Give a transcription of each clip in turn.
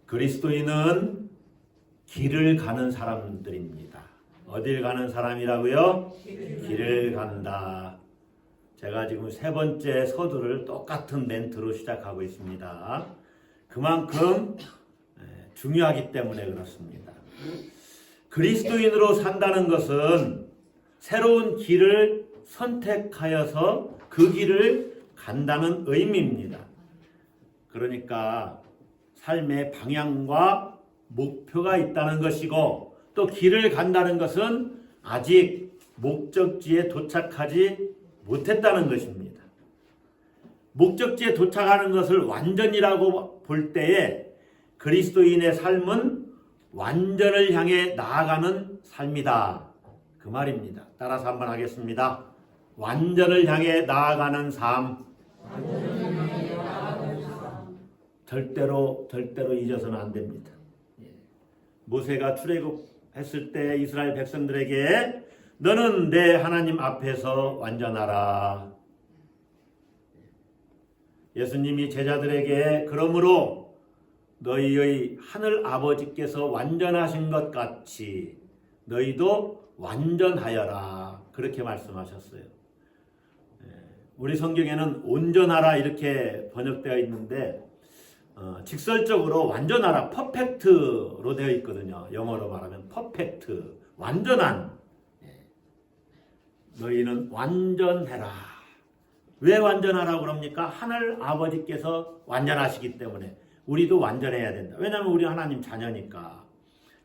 그리스도인은 길을 가는 사람들입니다. 어딜 가는 사람이라고요? 길을 간다. 제가 지금 세 번째 서두를 똑같은 멘트로 시작하고 있습니다. 그만큼 중요하기 때문에 그렇습니다. 그리스도인으로 산다는 것은 새로운 길을 선택하여서 그 길을 간다는 의미입니다. 그러니까 삶의 방향과 목표가 있다는 것이고, 또 길을 간다는 것은 아직 목적지에 도착하지 못했다는 것입니다. 목적지에 도착하는 것을 완전이라고 볼 때에 그리스도인의 삶은 완전을 향해 나아가는 삶이다, 그 말입니다. 따라서 한번 하겠습니다. 완전을 향해 나아가는 삶. 절대로 잊어서는 안 됩니다. 모세가 출애굽했을 때 이스라엘 백성들에게 너는 내 하나님 앞에서 완전하라. 예수님이 제자들에게 그러므로 너희의 하늘 아버지께서 완전하신 것 같이 너희도 완전하여라, 그렇게 말씀하셨어요. 우리 성경에는 온전하라 이렇게 번역되어 있는데 직설적으로 완전하라, 퍼펙트로 되어 있거든요. 영어로 말하면 퍼펙트, 완전한. 너희는 완전해라. 왜 완전하라고 그럽니까? 하늘 아버지께서 완전하시기 때문에 우리도 완전해야 된다. 왜냐하면 우리 하나님 자녀니까.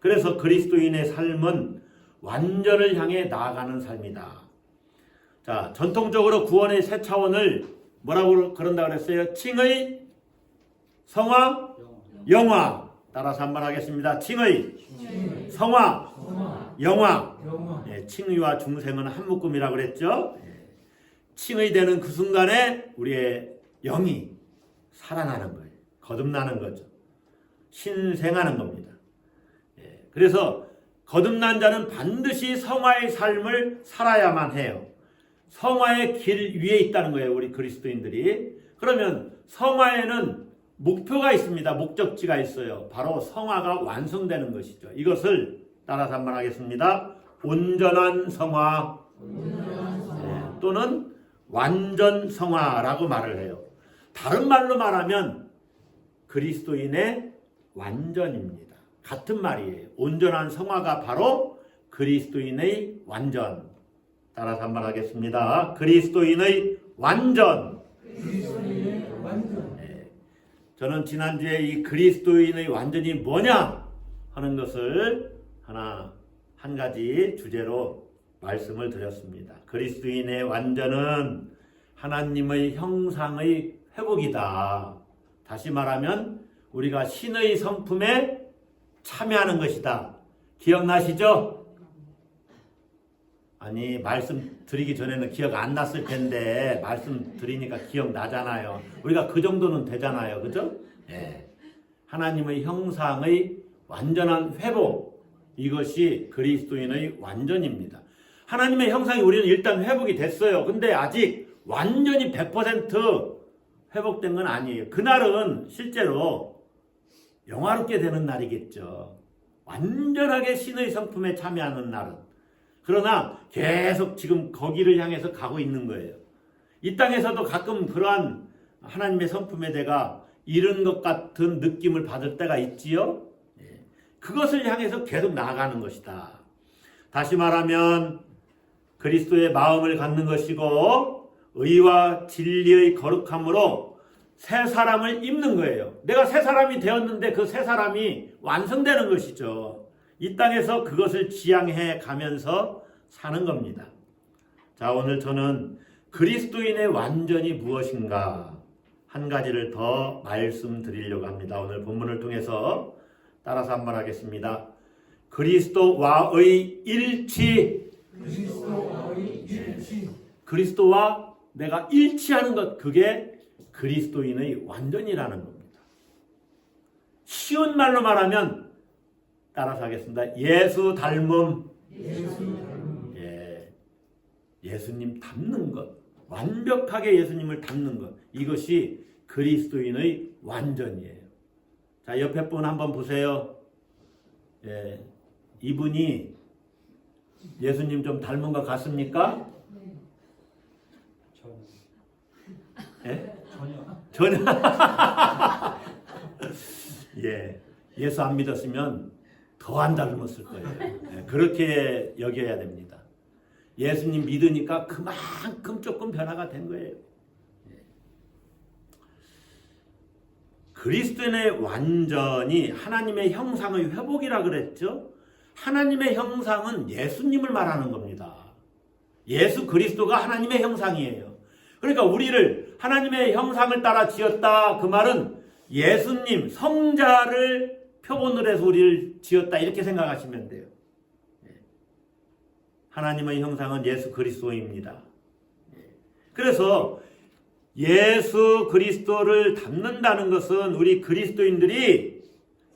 그래서 그리스도인의 삶은 완전을 향해 나아가는 삶이다. 자, 전통적으로 구원의 세 차원을 뭐라고 그런다 그랬어요? 칭의, 성화, 영화. 따라서 한번 하겠습니다. 칭의, 성화, 영화. 칭의와 중생은 한 묶음이라고 그랬죠. 칭의 되는 그 순간에 우리의 영이 살아나는 거예요. 거듭나는 거죠. 신생하는 겁니다. 그래서 거듭난 자는 반드시 성화의 삶을 살아야만 해요. 성화의 길 위에 있다는 거예요, 우리 그리스도인들이. 그러면 성화에는 목표가 있습니다. 목적지가 있어요. 바로 성화가 완성되는 것이죠. 이것을 따라서 한번 하겠습니다. 온전한 성화, 또는 완전 성화라고 말을 해요. 다른 말로 말하면 그리스도인의 완전입니다. 같은 말이에요. 온전한 성화가 바로 그리스도인의 완전. 따라서 한번 하겠습니다. 그리스도인의 완전. 저는 지난주에 이 그리스도인의 완전이 뭐냐 하는 것을 한 가지 주제로 말씀을 드렸습니다. 그리스도인의 완전은 하나님의 형상의 회복이다. 다시 말하면 우리가 신의 성품에 참여하는 것이다. 기억나시죠? 아니, 말씀 드리기 전에는 기억 안 났을 텐데 말씀 드리니까 기억나잖아요. 우리가 그 정도는 되잖아요. 그죠? 하나님의 형상의 완전한 회복, 이것이 그리스도인의 완전입니다. 하나님의 형상이 우리는 일단 회복이 됐어요. 근데 아직 완전히 100% 회복된 건 아니에요. 그날은 실제로 영화롭게 되는 날이겠죠. 완전하게 신의 성품에 참여하는 날은. 그러나 계속 지금 거기를 향해서 가고 있는 거예요. 이 땅에서도 가끔 그러한 하나님의 성품에 내가 이른 것 같은 느낌을 받을 때가 있지요. 그것을 향해서 계속 나아가는 것이다. 다시 말하면 그리스도의 마음을 갖는 것이고 의와 진리의 거룩함으로 새 사람을 입는 거예요. 내가 새 사람이 되었는데 그 새 사람이 완성되는 것이죠. 이 땅에서 그것을 지향해 가면서 사는 겁니다. 자, 오늘 저는 그리스도인의 완전이 무엇인가 한 가지를 더 말씀드리려고 합니다. 오늘 본문을 통해서 따라서 한번 하겠습니다. 그리스도와의 일치. 그리스도와 내가 일치하는 것, 그게 그리스도인의 완전이라는 겁니다. 쉬운 말로 말하면 따라서 하겠습니다. 예수 닮음. 예수님 닮는 것, 완벽하게 예수님을 닮는 것, 이것이 그리스도인의 완전이에요. 자, 옆에 분 한번 보세요. 예, 이분이 예수님 좀 닮은 것 같습니까? 예? 전혀. 예, 예수 안 믿었으면 더 안 닮았을 거예요. 예, 그렇게 여겨야 됩니다. 예수님 믿으니까 그만큼 조금 변화가 된 거예요. 그리스도인의 완전히 하나님의 형상의 회복이라 그랬죠. 하나님의 형상은 예수님을 말하는 겁니다. 예수 그리스도가 하나님의 형상이에요. 그러니까 우리를 하나님의 형상을 따라 지었다, 그 말은 예수님 성자를 표본으로 해서 우리를 지었다, 이렇게 생각하시면 돼요. 하나님의 형상은 예수 그리스도입니다. 그래서 예수 그리스도를 닮는다는 것은 우리 그리스도인들이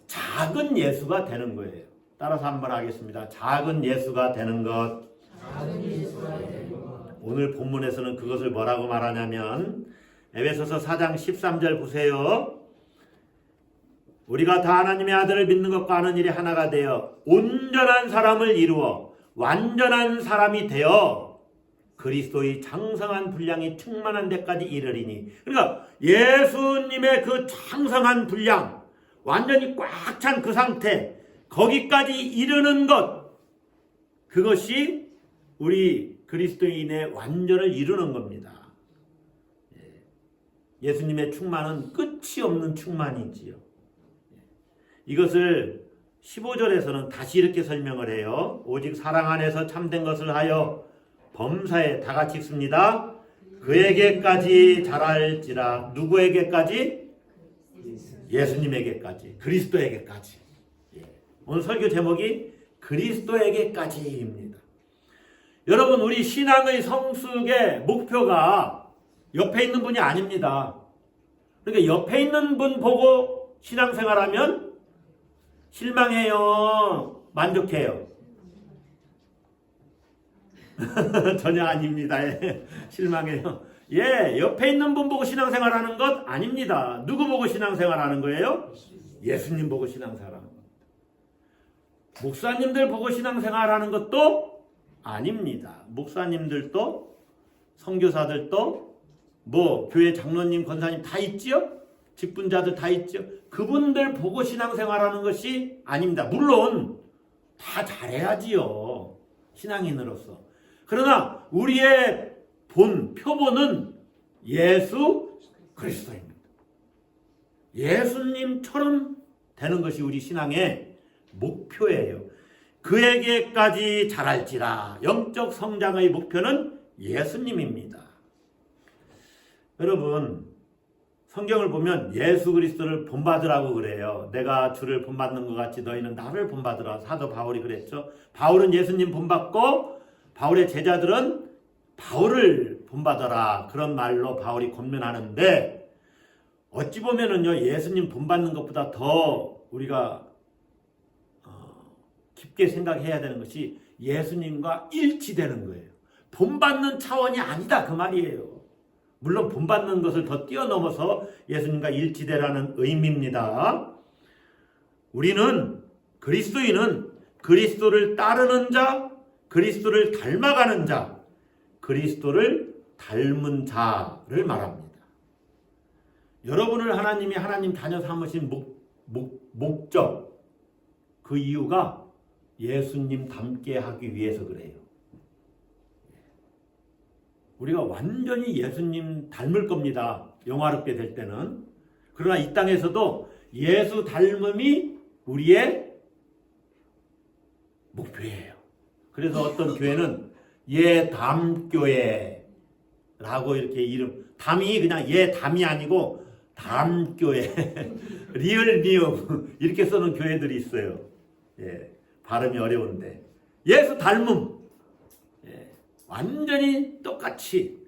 작은 예수가 되는 거예요. 따라서 한번 하겠습니다. 작은 예수가 되는 것. 오늘 본문에서는 그것을 뭐라고 말하냐면 에베소서 4장 13절 보세요. 우리가 다 하나님의 아들을 믿는 것과 하는 일이 하나가 되어 온전한 사람을 이루어 완전한 사람이 되어 그리스도의 장성한 분량이 충만한 데까지 이르리니. 그러니까 예수님의 그 장성한 분량, 완전히 꽉 찬 그 상태, 거기까지 이르는 것, 그것이 우리 그리스도인의 완전을 이루는 겁니다. 예수님의 충만은 끝이 없는 충만이지요. 이것을 15절에서는 다시 이렇게 설명을 해요. 오직 사랑 안에서 참된 것을 하여 범사에 다 같이 읽습니다. 그에게까지 자랄지라. 누구에게까지? 예수님에게까지, 그리스도에게까지. 오늘 설교 제목이 그리스도에게까지입니다. 여러분, 우리 신앙의 성숙의 목표가 옆에 있는 분이 아닙니다. 그러니까 옆에 있는 분 보고 신앙생활하면 실망해요, 만족해요? 전혀 아닙니다. 실망해요. 예, 옆에 있는 분 보고 신앙생활하는 것 아닙니다. 누구 보고 신앙생활하는 거예요? 예수님 보고 신앙생활하는 것. 목사님들 보고 신앙생활하는 것도 아닙니다. 목사님들도, 선교사들도, 교회 장로님, 권사님 다 있지요? 직분자들 다 있죠? 그분들 보고 신앙생활하는 것이 아닙니다. 물론 다 잘해야지요, 신앙인으로서. 그러나 우리의 표본은 예수 그리스도입니다. 예수님처럼 되는 것이 우리 신앙의 목표예요. 그에게까지 자랄지라. 영적 성장의 목표는 예수님입니다. 여러분, 성경을 보면 예수 그리스도를 본받으라고 그래요. 내가 주를 본받는 것 같이 너희는 나를 본받으라. 사도 바울이 그랬죠. 바울은 예수님 본받고 바울의 제자들은 바울을 본받아라. 그런 말로 바울이 권면하는데, 어찌 보면은요, 예수님 본받는 것보다 더 우리가 깊게 생각해야 되는 것이 예수님과 일치되는 거예요. 본받는 차원이 아니다, 그 말이에요. 물론 본받는 것을 더 뛰어넘어서 예수님과 일치되라는 의미입니다. 우리는, 그리스도인은 그리스도를 따르는 자, 그리스도를 닮아가는 자, 그리스도를 닮은 자를 말합니다. 여러분을 하나님이 하나님 자녀 삼으신 목적, 그 이유가 예수님 닮게 하기 위해서 그래요. 우리가 완전히 예수님 닮을 겁니다, 영화롭게 될 때는. 그러나 이 땅에서도 예수 닮음이 우리의 목표예요. 그래서 어떤 교회는 예담교회라고 이렇게 이름, 담이 그냥 예담이 아니고 담교회, 리얼리움 이렇게 쓰는 교회들이 있어요. 예, 발음이 어려운데 예수 닮음, 완전히 똑같이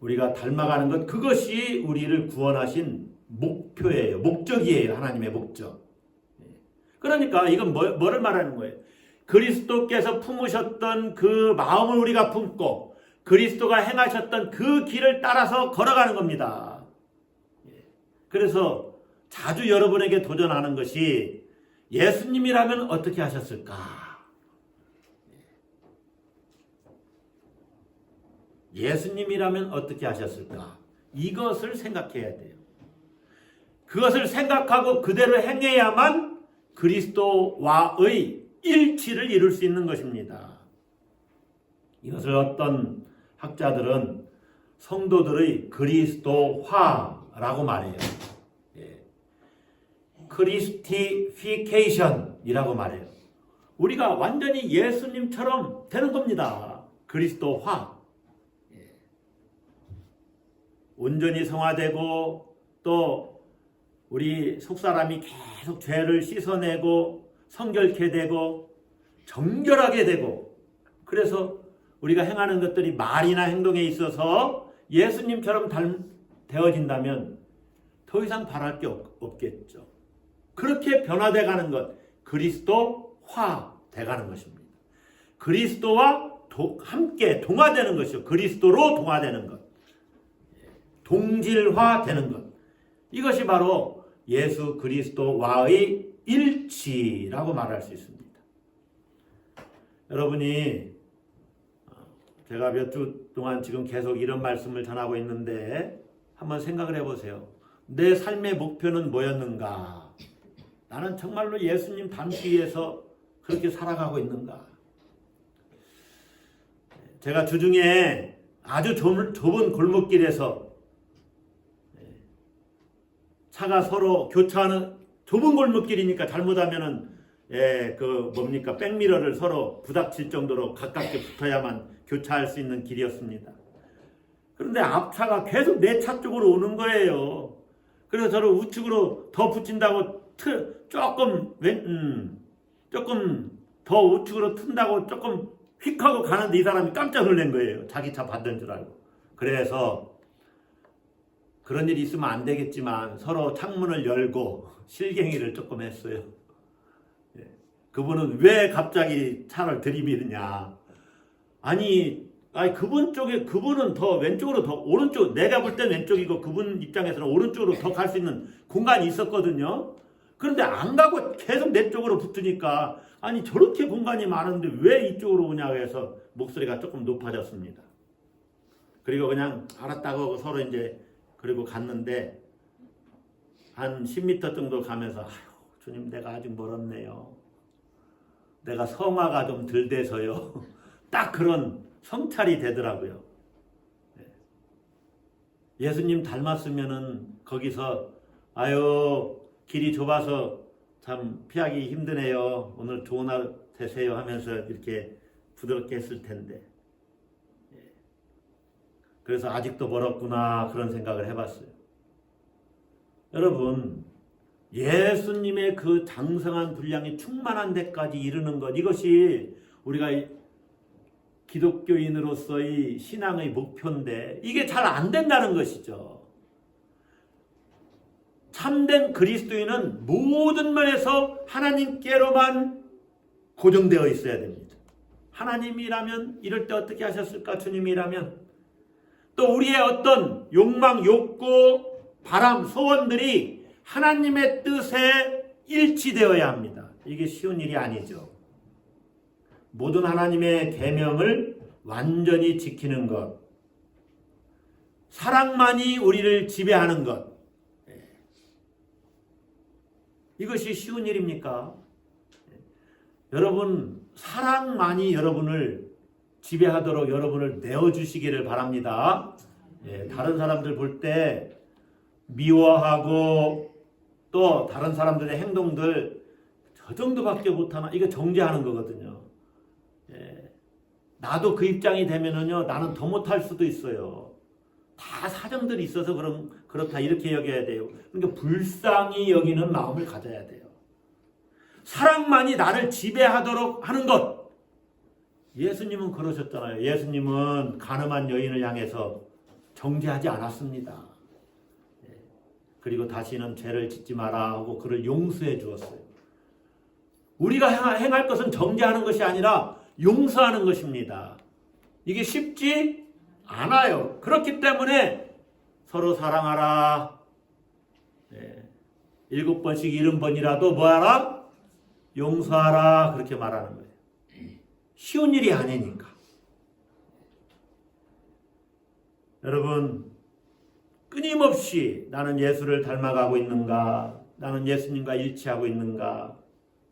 우리가 닮아가는 것, 그것이 우리를 구원하신 목표예요. 목적이에요. 하나님의 목적. 그러니까 이건 뭐를 말하는 거예요? 그리스도께서 품으셨던 그 마음을 우리가 품고 그리스도가 행하셨던 그 길을 따라서 걸어가는 겁니다. 그래서 자주 여러분에게 도전하는 것이 예수님이라면 어떻게 하셨을까? 예수님이라면 어떻게 하셨을까? 이것을 생각해야 돼요. 그것을 생각하고 그대로 행해야만 그리스도와의 일치를 이룰 수 있는 것입니다. 이것을 어떤 학자들은 성도들의 그리스도화라고 말해요. 크리스티피케이션이라고 말해요. 우리가 완전히 예수님처럼 되는 겁니다. 그리스도화. 온전히 성화되고 또 우리 속사람이 계속 죄를 씻어내고 성결케 되고 정결하게 되고, 그래서 우리가 행하는 것들이 말이나 행동에 있어서 예수님처럼 되어진다면 더 이상 바랄 게 없겠죠. 그렇게 변화돼 가는 것, 그리스도화 돼가는 것입니다. 그리스도와 함께 동화되는 것이요. 그리스도로 동화되는 것. 동질화되는 것. 이것이 바로 예수 그리스도와의 일치라고 말할 수 있습니다. 여러분이 제가 몇 주 동안 지금 계속 이런 말씀을 전하고 있는데 한번 생각을 해보세요. 내 삶의 목표는 뭐였는가? 나는 정말로 예수님 닮기 위해서 그렇게 살아가고 있는가? 제가 주중에 아주 좁은 골목길에서 차가 서로 교차하는 좁은 골목길이니까 잘못하면은 백미러를 서로 부닥칠 정도로 가깝게 붙어야만 교차할 수 있는 길이었습니다. 그런데 앞차가 계속 내 차 쪽으로 오는 거예요. 그래서 저를 우측으로 더 붙인다고 조금 더 우측으로 튼다고 조금 휙 하고 가는데 이 사람이 깜짝 놀란 거예요. 자기 차 받는 줄 알고. 그래서 그런 일이 있으면 안 되겠지만 서로 창문을 열고 실갱이를 조금 했어요. 그분은 왜 갑자기 차를 들이미느냐. 그분은 더 왼쪽으로 더 오른쪽, 내가 볼 땐 왼쪽이고 그분 입장에서는 오른쪽으로 더 갈 수 있는 공간이 있었거든요. 그런데 안 가고 계속 내 쪽으로 붙으니까 저렇게 공간이 많은데 왜 이쪽으로 오냐고 해서 목소리가 조금 높아졌습니다. 그리고 그냥 알았다고 서로 그리고 갔는데 한 10m 정도 가면서 주님 내가 아직 멀었네요. 내가 성화가 좀 덜 돼서요. 딱 그런 성찰이 되더라고요. 예수님 닮았으면은 거기서 길이 좁아서 참 피하기 힘드네요. 오늘 좋은 하루 되세요 하면서 이렇게 부드럽게 했을 텐데. 그래서 아직도 멀었구나 그런 생각을 해봤어요. 여러분, 예수님의 그 장성한 분량이 충만한 데까지 이르는 것, 이것이 우리가 기독교인으로서의 신앙의 목표인데 이게 잘 안 된다는 것이죠. 참된 그리스도인은 모든 면에서 하나님께로만 고정되어 있어야 됩니다. 하나님이라면 이럴 때 어떻게 하셨을까? 주님이라면 또 우리의 어떤 욕망, 욕구, 바람, 소원들이 하나님의 뜻에 일치되어야 합니다. 이게 쉬운 일이 아니죠. 모든 하나님의 계명을 완전히 지키는 것, 사랑만이 우리를 지배하는 것, 이것이 쉬운 일입니까? 여러분, 사랑만이 여러분을 지배하도록 여러분을 내어주시기를 바랍니다. 다른 사람들 볼 때 미워하고 또 다른 사람들의 행동들 저 정도밖에 못하나, 이거 정죄하는 거거든요. 나도 그 입장이 되면은요, 나는 더 못할 수도 있어요. 다 사정들이 있어서 그렇다 이렇게 여겨야 돼요. 그러니까 불쌍히 여기는 마음을 가져야 돼요. 사랑만이 나를 지배하도록 하는 것. 예수님은 그러셨잖아요. 예수님은 가늠한 여인을 향해서 정죄하지 않았습니다. 그리고 다시는 죄를 짓지 마라 하고 그를 용서해 주었어요. 우리가 행할 것은 정죄하는 것이 아니라 용서하는 것입니다. 이게 쉽지 않아요. 그렇기 때문에 서로 사랑하라. 7번씩 70번이라도 뭐하라? 용서하라. 그렇게 말하는 거예요. 쉬운 일이 아니니까. 여러분, 끊임없이 나는 예수를 닮아가고 있는가? 나는 예수님과 일치하고 있는가?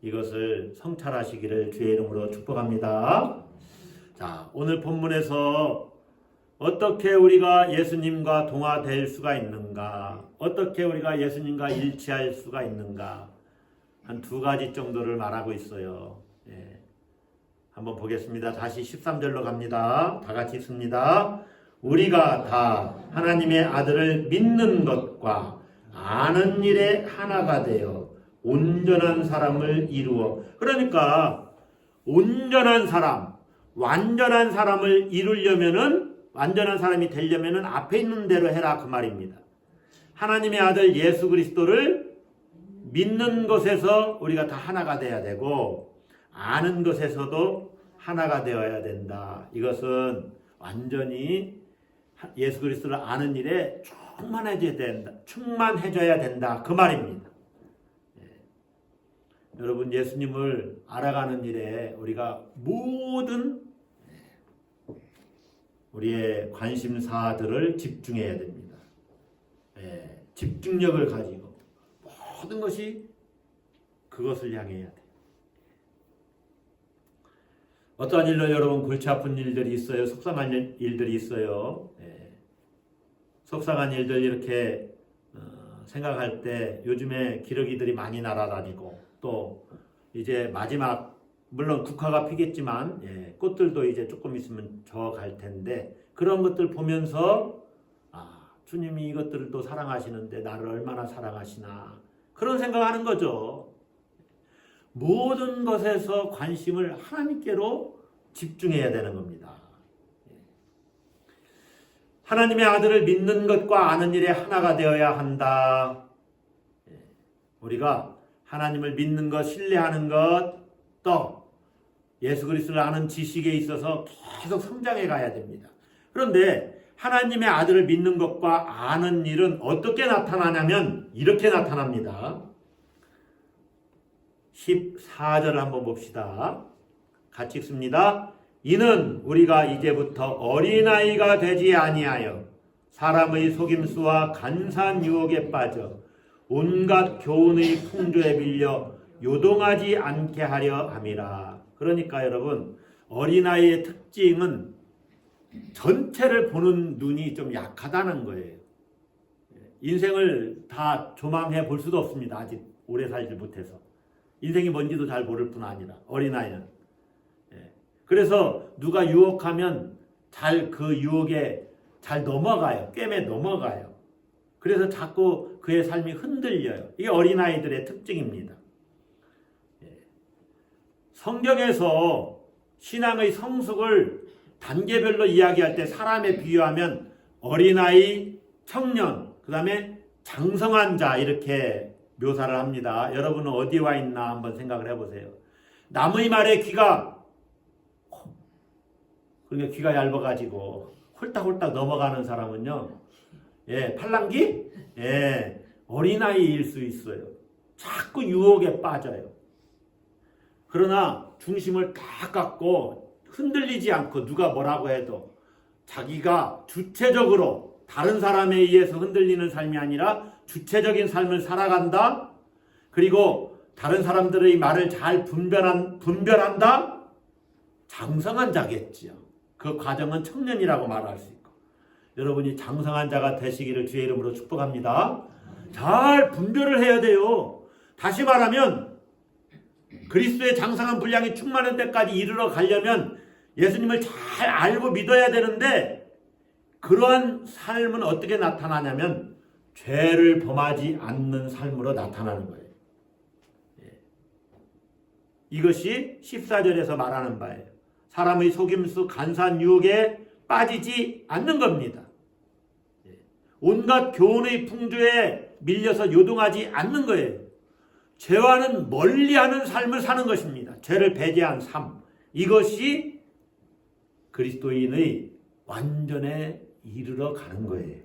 이것을 성찰하시기를 주의 이름으로 축복합니다. 자, 오늘 본문에서 어떻게 우리가 예수님과 동화될 수가 있는가? 어떻게 우리가 예수님과 일치할 수가 있는가? 한 2가지 정도를 말하고 있어요. 예. 한번 보겠습니다. 다시 13절로 갑니다. 다 같이 읽습니다. 우리가 다 하나님의 아들을 믿는 것과 아는 일에 하나가 되어 온전한 사람을 이루어. 그러니까 온전한 사람, 완전한 사람을 이루려면은, 완전한 사람이 되려면은 앞에 있는 대로 해라, 그 말입니다. 하나님의 아들 예수 그리스도를 믿는 것에서 우리가 다 하나가 돼야 되고, 아는 것에서도 하나가 되어야 된다. 이것은 완전히 예수 그리스도를 아는 일에 충만해져야 된다. 그 말입니다. 여러분, 예수님을 알아가는 일에 우리가 모든 우리의 관심사들을 집중해야 됩니다. 집중력을 가지고 모든 것이 그것을 향해야 돼. 어떠한 일로 여러분 골치 아픈 일들이 있어요. 속상한 일들이 있어요. 속상한 일들 이렇게 생각할 때 요즘에 기러기들이 많이 날아다니고, 또 이제 마지막, 물론 국화가 피겠지만 꽃들도 이제 조금 있으면 져갈 텐데, 그런 것들 보면서 주님이 이것들을 또 사랑하시는데 나를 얼마나 사랑하시나, 그런 생각하는 거죠. 모든 것에서 관심을 하나님께로 집중해야 되는 겁니다. 하나님의 아들을 믿는 것과 아는 일에 하나가 되어야 한다. 우리가 하나님을 믿는 것, 신뢰하는 것, 또 예수 그리스도를 아는 지식에 있어서 계속 성장해 가야 됩니다. 그런데 하나님의 아들을 믿는 것과 아는 일은 어떻게 나타나냐면 이렇게 나타납니다. 14절을 한번 봅시다. 같이 읽습니다. 이는 우리가 이제부터 어린아이가 되지 아니하여 사람의 속임수와 간사한 유혹에 빠져 온갖 교훈의 풍조에 밀려 요동하지 않게 하려 함이라. 그러니까 여러분, 어린아이의 특징은 전체를 보는 눈이 좀 약하다는 거예요. 인생을 다 조망해 볼 수도 없습니다. 아직 오래 살지 못해서. 인생이 뭔지도 잘 모를 뿐 아니라 어린아이는. 그래서 누가 유혹하면 잘 그 유혹에 잘 넘어가요. 꿰매 넘어가요. 그래서 자꾸 그의 삶이 흔들려요. 이게 어린아이들의 특징입니다. 성경에서 신앙의 성숙을 단계별로 이야기할 때 사람에 비유하면 어린아이, 청년, 그 다음에 장성한 자, 이렇게 묘사를 합니다. 여러분은 어디에 와 있나 한번 생각을 해보세요. 남의 말에 그러니까 귀가 얇아가지고 홀딱홀딱 넘어가는 사람은요, 팔랑귀? 어린아이일 수 있어요. 자꾸 유혹에 빠져요. 그러나 중심을 딱 갖고 흔들리지 않고 누가 뭐라고 해도 자기가 주체적으로 다른 사람에 의해서 흔들리는 삶이 아니라 주체적인 삶을 살아간다. 그리고 다른 사람들의 말을 잘 분별한다. 장성한 자겠지요. 그 과정은 청년이라고 말할 수 있고, 여러분이 장성한 자가 되시기를 주의 이름으로 축복합니다. 잘 분별을 해야 돼요. 다시 말하면 그리스도의 장성한 분량이 충만한 데까지 이르러 가려면 예수님을 잘 알고 믿어야 되는데, 그러한 삶은 어떻게 나타나냐면 죄를 범하지 않는 삶으로 나타나는 거예요. 이것이 14절에서 말하는 바예요. 사람의 속임수, 간사한 유혹에 빠지지 않는 겁니다. 온갖 교훈의 풍조에 밀려서 요동하지 않는 거예요. 죄와는 멀리하는 삶을 사는 것입니다. 죄를 배제한 삶. 이것이 그리스도인의 완전에 이르러 가는 거예요.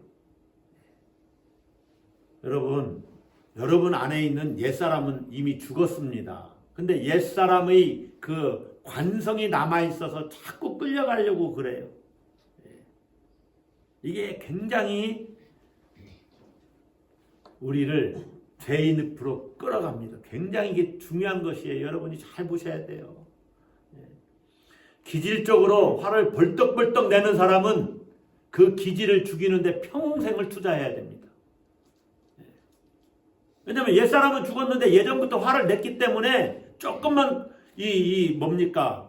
여러분, 여러분 안에 있는 옛사람은 이미 죽었습니다. 근데 옛사람의 그 관성이 남아있어서 자꾸 끌려가려고 그래요. 이게 굉장히 우리를 죄인 늪으로 끌어갑니다. 굉장히 이게 중요한 것이에요. 여러분이 잘 보셔야 돼요. 기질적으로 화를 벌떡벌떡 내는 사람은 그 기질을 죽이는데 평생을 투자해야 됩니다. 왜냐하면 옛사람은 죽었는데 예전부터 화를 냈기 때문에 조금만 뭡니까?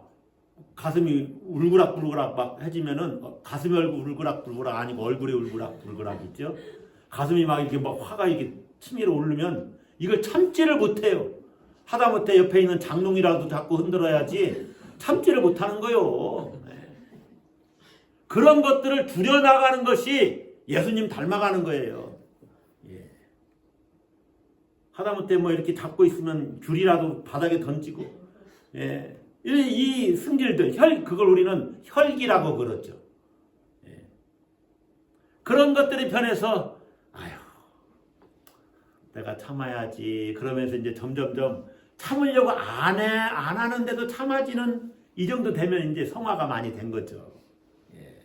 가슴이 울그락불그락 막 해지면은 가슴이 울그락불그락 아니고 얼굴이 울그락불그락 있죠? 가슴이 막 이렇게 막 화가 이렇게 치밀어 오르면 이걸 참지를 못해요. 하다못해 옆에 있는 장롱이라도 자꾸 흔들어야지 참지를 못하는 거요. 그런 것들을 줄여나가는 것이 예수님 닮아가는 거예요. 예. 하다못해 뭐 이렇게 잡고 있으면 귤이라도 바닥에 던지고, 예. 이 승질들, 그걸 우리는 혈기라고 그러죠. 예. 그런 것들이 변해서, 아휴, 내가 참아야지. 그러면서 이제 점점점 참으려고 안 하는데도 참아지는 이 정도 되면 이제 성화가 많이 된 거죠. 예.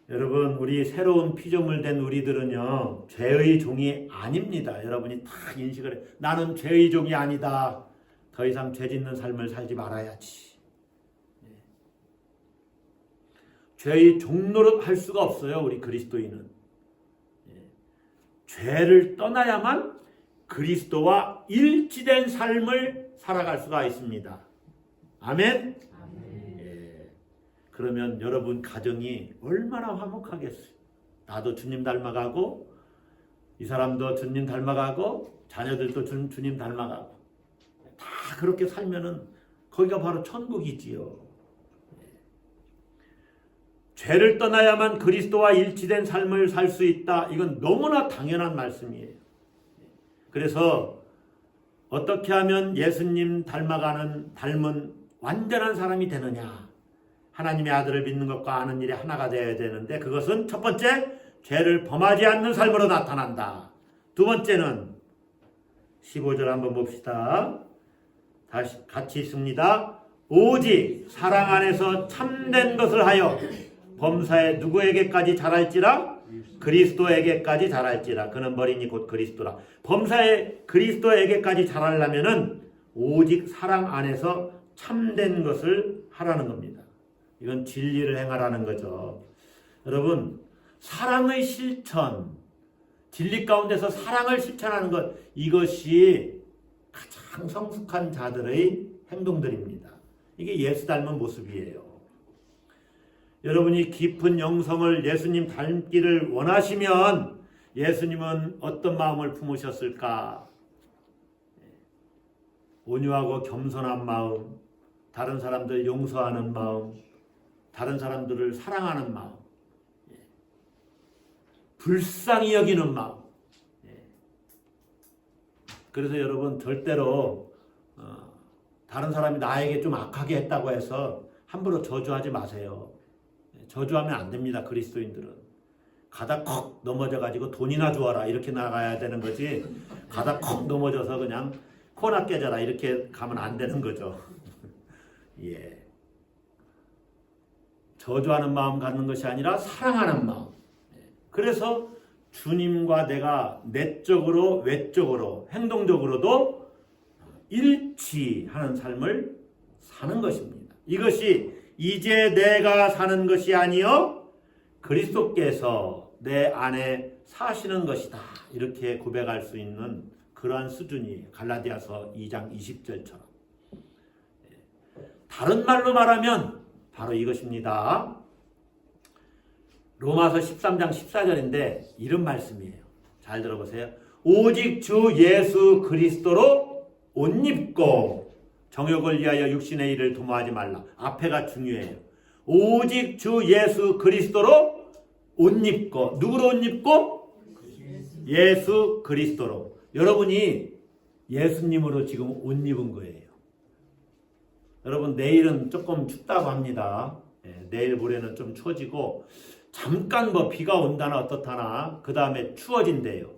여러분, 우리 새로운 피조물 된 우리들은요, 죄의 종이 아닙니다. 여러분이 다 인식을 해. 나는 죄의 종이 아니다. 더 이상 죄 짓는 삶을 살지 말아야지. 예. 죄의 종노릇 할 수가 없어요, 우리 그리스도인은. 예. 죄를 떠나야만 그리스도와 일치된 삶을 살아갈 수가 있습니다. 아멘? 예. 그러면 여러분 가정이 얼마나 화목하겠어요. 나도 주님 닮아가고 이 사람도 주님 닮아가고 자녀들도 주님 닮아가고 다 그렇게 살면은 거기가 바로 천국이지요. 예. 죄를 떠나야만 그리스도와 일치된 삶을 살 수 있다. 이건 너무나 당연한 말씀이에요. 그래서 어떻게 하면 예수님 닮은 완전한 사람이 되느냐. 하나님의 아들을 믿는 것과 아는 일이 하나가 되어야 되는데 그것은 첫 번째, 죄를 범하지 않는 삶으로 나타난다. 두 번째는 15절 한번 봅시다. 다시 같이 있습니다. 오직 사랑 안에서 참된 것을 하여 범사에 누구에게까지 자랄지라 그리스도에게까지 자랄지라. 그는 머리니 곧 그리스도라. 범사에 그리스도에게까지 자라려면은 오직 사랑 안에서 참된 것을 하라는 겁니다. 이건 진리를 행하라는 거죠. 여러분, 사랑의 실천, 진리 가운데서 사랑을 실천하는 것, 이것이 가장 성숙한 자들의 행동들입니다. 이게 예수 닮은 모습이에요. 여러분이 깊은 영성을 예수님 닮기를 원하시면 예수님은 어떤 마음을 품으셨을까? 온유하고 겸손한 마음, 다른 사람들 용서하는 마음, 다른 사람들을 사랑하는 마음, 불쌍히 여기는 마음. 그래서 여러분 절대로 다른 사람이 나에게 좀 악하게 했다고 해서 함부로 저주하지 마세요. 저주하면 안 됩니다. 그리스도인들은. 가다 콕 넘어져가지고 돈이나 주어라 이렇게 나가야 되는 거지, 가다 콕 넘어져서 그냥 코나 깨져라 이렇게 가면 안 되는 거죠. 예. 저주하는 마음 갖는 것이 아니라 사랑하는 마음. 그래서 주님과 내가 내적으로 외적으로 행동적으로도 일치하는 삶을 사는 것입니다. 이것이 이제 내가 사는 것이 아니요 그리스도께서 내 안에 사시는 것이다. 이렇게 고백할 수 있는 그러한 수준이 갈라디아서 2장 20절처럼. 다른 말로 말하면 바로 이것입니다. 로마서 13장 14절인데 이런 말씀이에요. 잘 들어보세요. 오직 주 예수 그리스도로 옷 입고 정욕을 위하여 육신의 일을 도모하지 말라. 앞에가 중요해요. 오직 주 예수 그리스도로 옷 입고. 누구로 옷 입고? 예수 그리스도로. 여러분이 예수님으로 지금 옷 입은 거예요. 여러분 내일은 조금 춥다고 합니다. 내일 모레는 좀 추워지고 잠깐 뭐 비가 온다나 어떻다나 그 다음에 추워진대요.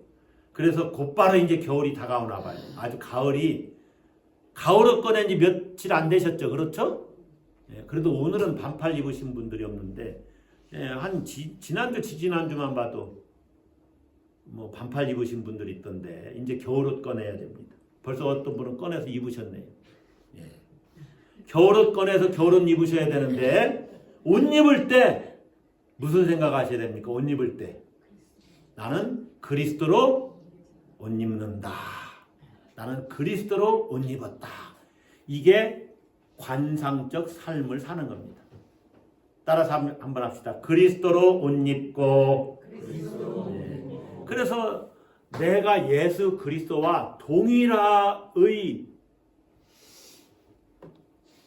그래서 곧바로 이제 겨울이 다가오나 봐요. 아주 가을을 꺼낸 지 며칠 안 되셨죠, 그렇죠? 예, 그래도 오늘은 반팔 입으신 분들이 없는데, 예, 지난주 지지난주만 봐도 뭐 반팔 입으신 분들이 있던데 이제 겨울옷 꺼내야 됩니다. 벌써 어떤 분은 꺼내서 입으셨네요. 예. 겨울옷 꺼내서 겨울옷 입으셔야 되는데, 옷 입을 때 무슨 생각하셔야 됩니까? 옷 입을 때 나는 그리스도로 옷 입는다. 나는 그리스도로 옷 입었다. 이게 관상적 삶을 사는 겁니다. 따라서 한번 합시다. 그리스도로 옷 입고. 네. 그래서 내가 예수 그리스도와 동일하의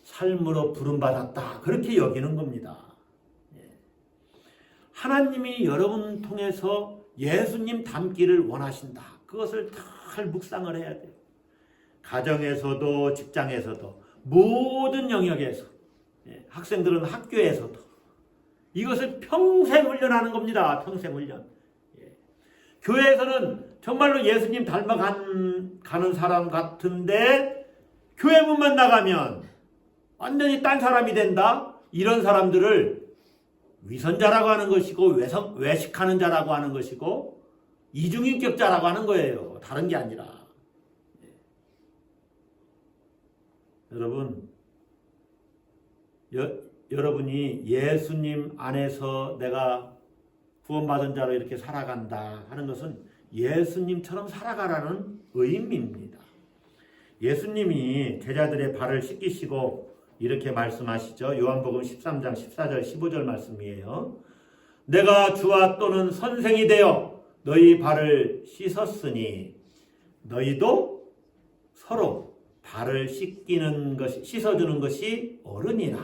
삶으로 부름받았다. 그렇게 여기는 겁니다. 하나님이 여러분 통해서 예수님 닮기를 원하신다. 그것을 잘 묵상을 해야 돼요. 가정에서도 직장에서도 모든 영역에서, 학생들은 학교에서도 이것을 평생 훈련하는 겁니다. 평생 훈련. 교회에서는 정말로 예수님 닮아가는 사람 같은데 교회 문만 나가면 완전히 딴 사람이 된다. 이런 사람들을 위선자라고 하는 것이고 외식하는 자라고 하는 것이고 이중인격자라고 하는 거예요. 다른 게 아니라. 여러분, 여러분이 예수님 안에서 내가 구원받은 자로 이렇게 살아간다 하는 것은 예수님처럼 살아가라는 의미입니다. 예수님이 제자들의 발을 씻기시고 이렇게 말씀하시죠. 요한복음 13장 14절 15절 말씀이에요. 내가 주와 또는 선생이 되어 너희 발을 씻었으니 너희도 서로 발을 씻어주는 것이 옳으니라.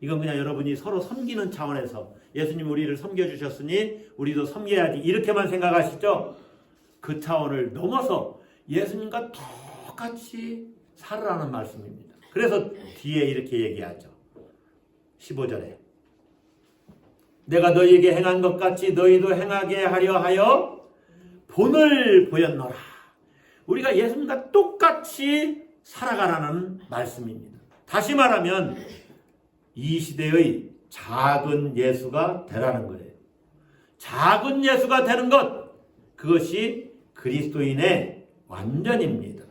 이건 그냥 여러분이 서로 섬기는 차원에서 예수님 우리를 섬겨주셨으니 우리도 섬겨야지 이렇게만 생각하시죠. 그 차원을 넘어서 예수님과 똑같이 살으라는 말씀입니다. 그래서 뒤에 이렇게 얘기하죠. 15절에 내가 너희에게 행한 것 같이 너희도 행하게 하려 하여 본을 보였노라. 우리가 예수님과 똑같이 살아가라는 말씀입니다. 다시 말하면 이 시대의 작은 예수가 되라는 거예요. 작은 예수가 되는 것, 그것이 그리스도인의 완전입니다.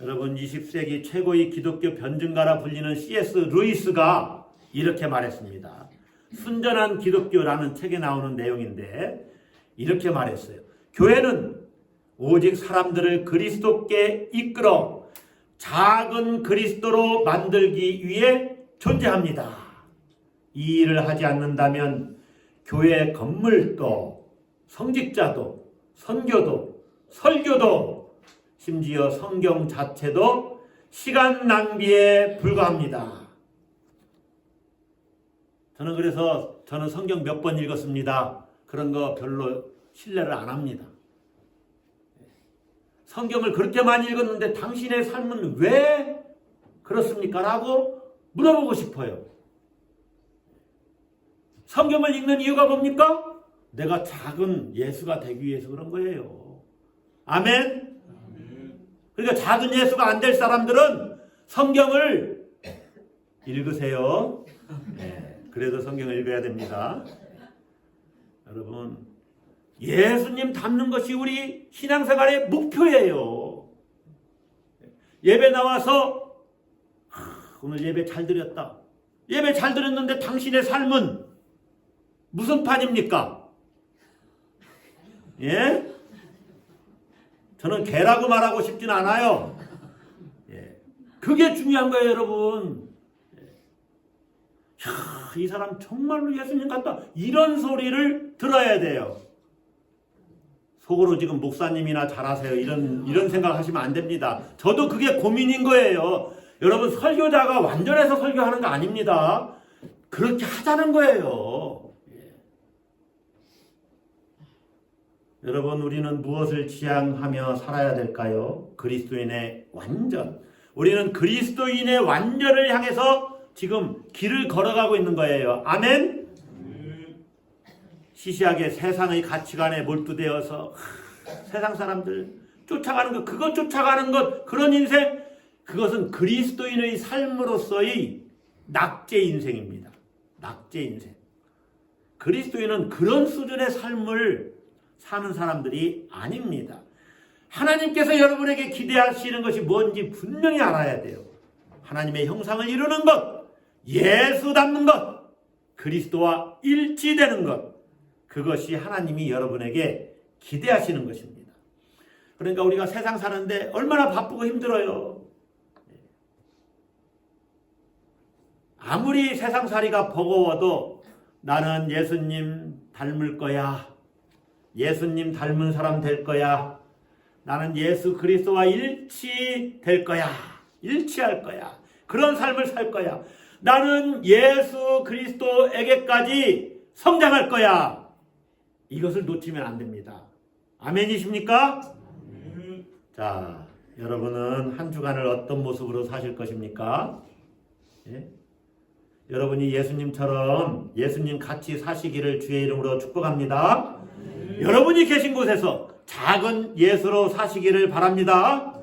여러분, 20세기 최고의 기독교 변증가라 불리는 C.S. 루이스가 이렇게 말했습니다. 순전한 기독교라는 책에 나오는 내용인데 이렇게 말했어요. 교회는 오직 사람들을 그리스도께 이끌어 작은 그리스도로 만들기 위해 존재합니다. 이 일을 하지 않는다면 교회 건물도 성직자도 선교도 설교도 심지어 성경 자체도 시간 낭비에 불과합니다. 저는 성경 몇 번 읽었습니다. 그런 거 별로 신뢰를 안 합니다. 성경을 그렇게 많이 읽었는데 당신의 삶은 왜 그렇습니까? 라고 물어보고 싶어요. 성경을 읽는 이유가 뭡니까? 내가 작은 예수가 되기 위해서 그런 거예요. 아멘? 그러니까 작은 예수가 안 될 사람들은 성경을 읽으세요. 네, 그래도 성경을 읽어야 됩니다. 여러분, 예수님 닮는 것이 우리 신앙생활의 목표예요. 예배 나와서 오늘 예배 잘 드렸다. 예배 잘 드렸는데 당신의 삶은 무슨 판입니까? 예? 저는 개라고 말하고 싶진 않아요. 예. 그게 중요한 거예요, 여러분. 이 사람 정말로 예수님 같다. 이런 소리를 들어야 돼요. 속으로 지금 목사님이나 잘하세요. 이런 생각하시면 안 됩니다. 저도 그게 고민인 거예요. 여러분, 설교자가 완전해서 설교하는 거 아닙니다. 그렇게 하자는 거예요. 예. 여러분, 우리는 무엇을 지향하며 살아야 될까요? 그리스도인의 완전. 우리는 그리스도인의 완전을 향해서 지금 길을 걸어가고 있는 거예요. 아멘? 시시하게 세상의 가치관에 몰두되어서 세상 사람들 쫓아가는 것, 그것 쫓아가는 것, 그런 인생, 그것은 그리스도인의 삶으로서의 낙제 인생입니다. 낙제 인생. 그리스도인은 그런 수준의 삶을 사는 사람들이 아닙니다. 하나님께서 여러분에게 기대하시는 것이 뭔지 분명히 알아야 돼요. 하나님의 형상을 이루는 것, 예수 닮는 것, 그리스도와 일치되는 것, 그것이 하나님이 여러분에게 기대하시는 것입니다. 그러니까 우리가 세상 사는데 얼마나 바쁘고 힘들어요. 아무리 세상살이가 버거워도 나는 예수님 닮을 거야. 예수님 닮은 사람 될 거야. 나는 예수 그리스도와 일치될 거야. 일치할 거야. 그런 삶을 살 거야. 나는 예수 그리스도에게까지 성장할 거야. 이것을 놓치면 안 됩니다. 아멘이십니까? 자, 여러분은 한 주간을 어떤 모습으로 사실 것입니까? 예? 여러분이 예수님처럼 예수님 같이 사시기를 주의 이름으로 축복합니다. 여러분이 계신 곳에서 작은 예수로 사시기를 바랍니다.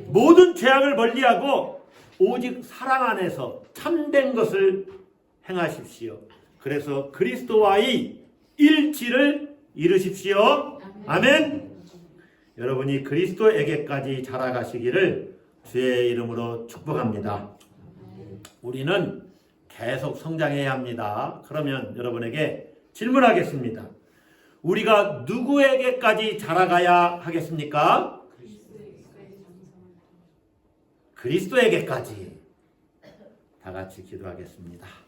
모든 죄악을 멀리하고 오직 사랑 안에서 참된 것을 행하십시오. 그래서 그리스도와의 일치를 이루십시오. 아멘. 여러분이 그리스도에게까지 자라가시기를 주의 이름으로 축복합니다. 우리는 계속 성장해야 합니다. 그러면 여러분에게 질문하겠습니다. 우리가 누구에게까지 자라가야 하겠습니까? 그리스도에게까지. 다 같이 기도하겠습니다.